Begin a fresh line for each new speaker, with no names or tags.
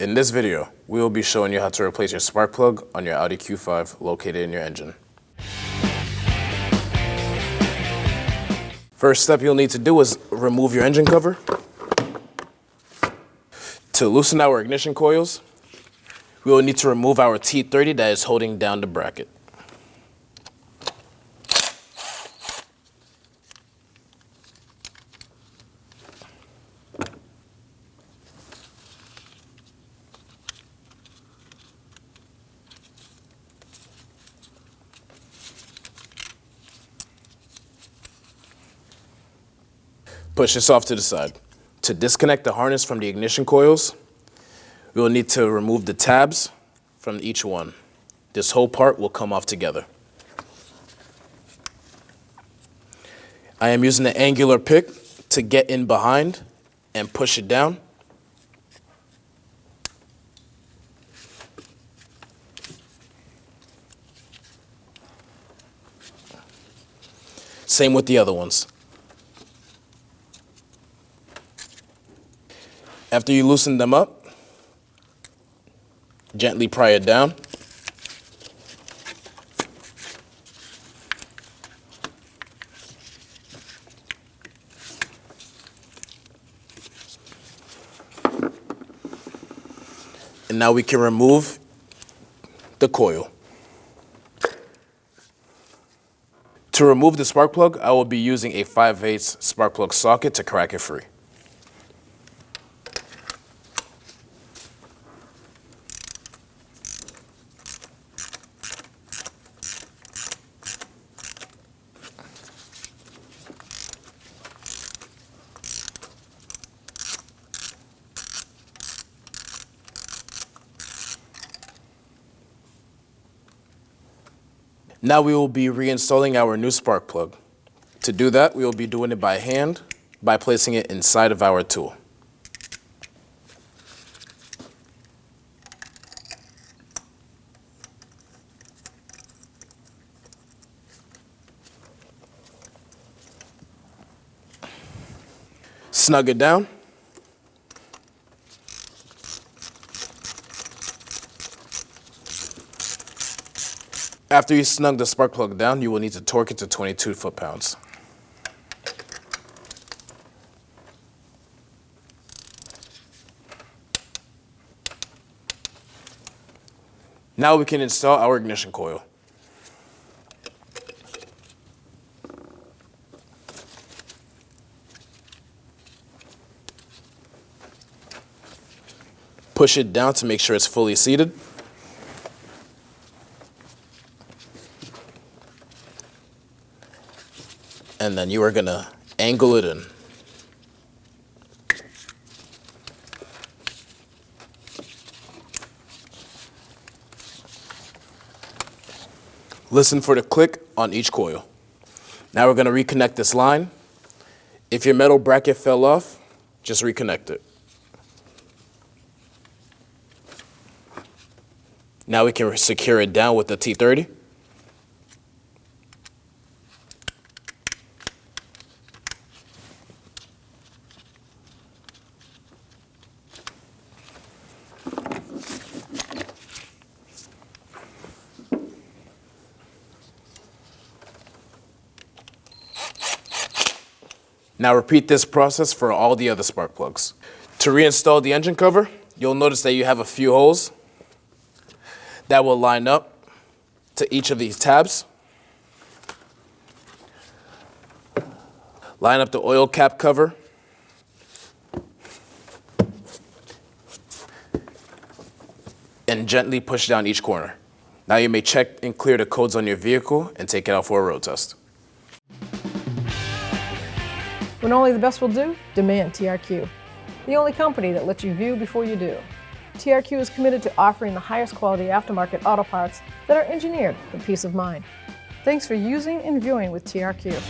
In this video, we will be showing you how to replace your spark plug on your Audi Q5 located in your engine. First step you'll need to do is remove your engine cover. To loosen our ignition coils, we will need to remove our T30 that is holding down the bracket. Push this off to the side. To disconnect the harness from the ignition coils, we will need to remove the tabs from each one. This whole part will come off together. I am using an angular pick to get in behind and push it down. Same with the other ones. After you loosen them up, gently pry it down. And now we can remove the coil. To remove the spark plug, I will be using a 5/8 spark plug socket to crack it free. Now we will be reinstalling our new spark plug. To do that, we will be doing it by hand by placing it inside of our tool. Snug it down. After you snug the spark plug down, you will need to torque it to 22 foot-pounds. Now we can install our ignition coil. Push it down to make sure it's fully seated. And then you are going to angle it in. Listen for the click on each coil. Now we're going to reconnect this line. If your metal bracket fell off, just reconnect it. Now we can secure it down with the T30. Now repeat this process for all the other spark plugs. To reinstall the engine cover, you'll notice that you have a few holes that will line up to each of these tabs. Line up the oil cap cover. And gently push down each corner. Now you may check and clear the codes on your vehicle and take it out for a road test.
When only the best will do, demand TRQ. The only company that lets you view before you do. TRQ is committed to offering the highest quality aftermarket auto parts that are engineered for peace of mind. Thanks for using and viewing with TRQ.